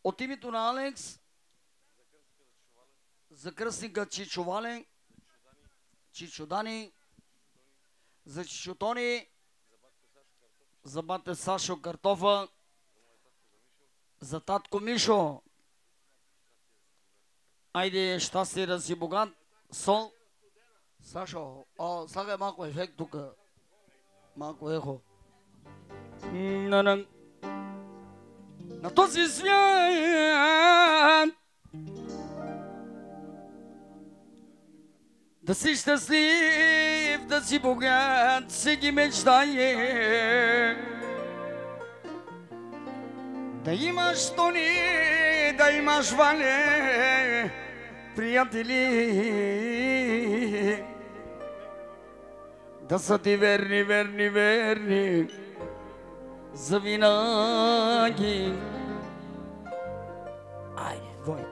От името на Алекс, за кръстника Чичо Вален, Чичо Дани, за Чичо Тони, за бате Сашо Картофа, за татко Мишо. Айде, щастие да си богат. Сол. Сашо, слагай малко ефект тук. Малко ехо. На този свят да си щастлив, да си богат, си ги мечтае. Да имаш Тони, да имаш Вале, приятели, да са ти верни, верни, верни, завинаги. Айде, двойка.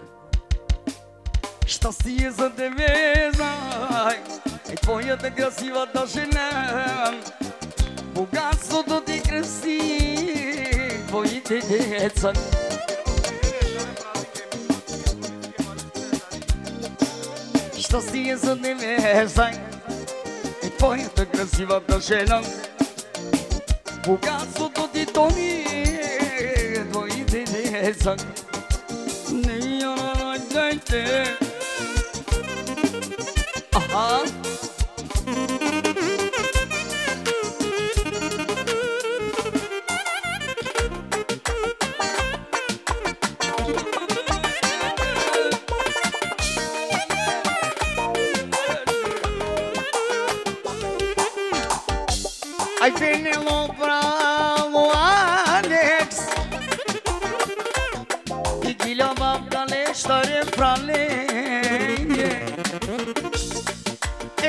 Щастие за тебе, знай, е твоята красивата жена. Богатството ти краси твоите деца. Щастие за тебе, знай, е твоята красивата жена. Богатството ти Тони, твоите деца. Не я дайте. Аха. Ai venelo bravo Alex, e gilova dale stare frale,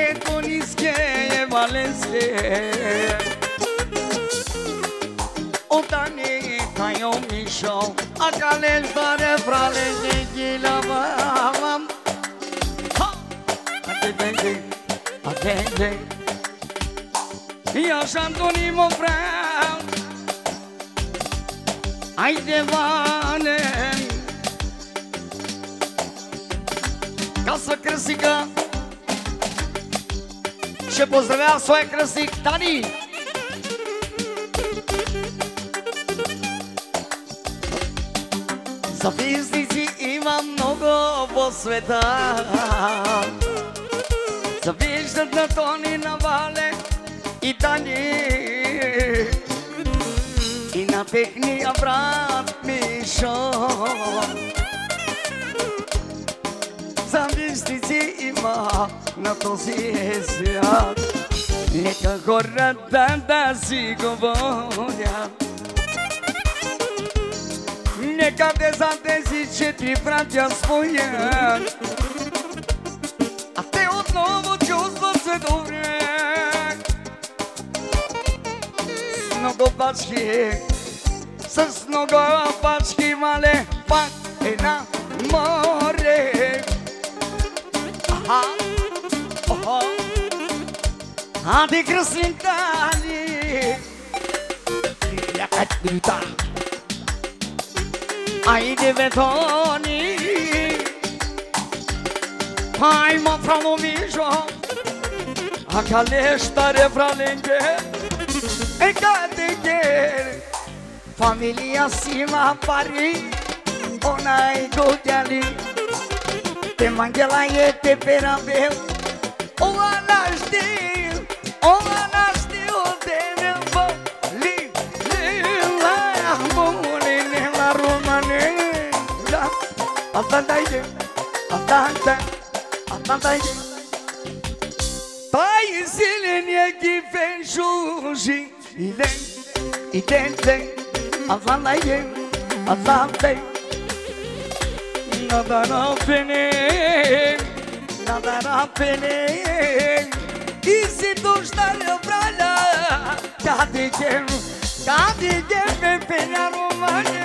e toniske valese, o tani tayo misho, a dale stare frale, e gilova, ha, atende. Eu já Antoni mă vreau, ai de vale, ca să crăsică și pozdravea svoje crăsic Tani. Завистници има много по света, завиждат на Тони, на Вале и Тани, и на техния брат Мишо. Завистници има на този свят, нека хората да си говорят. Нека те за тези четири братя споят, а те отново чувстват се добре. С много пачки, с много пачки, мале, пак е на море. Аха, охо, а ти красни Тани, ляка грита. Айде бе Тони, hai mă fralo Mișo, a caleștare fralenche, e cadege, familia si ma pari, onai godeali, te manghela e te perabel, o anastil, te nembo, la mone la romane, la, atandai, Pai silenia que fenjuji, idente, avalaye, avante, nada na pene, e se tu estar pra lá, cadê que me pena romane,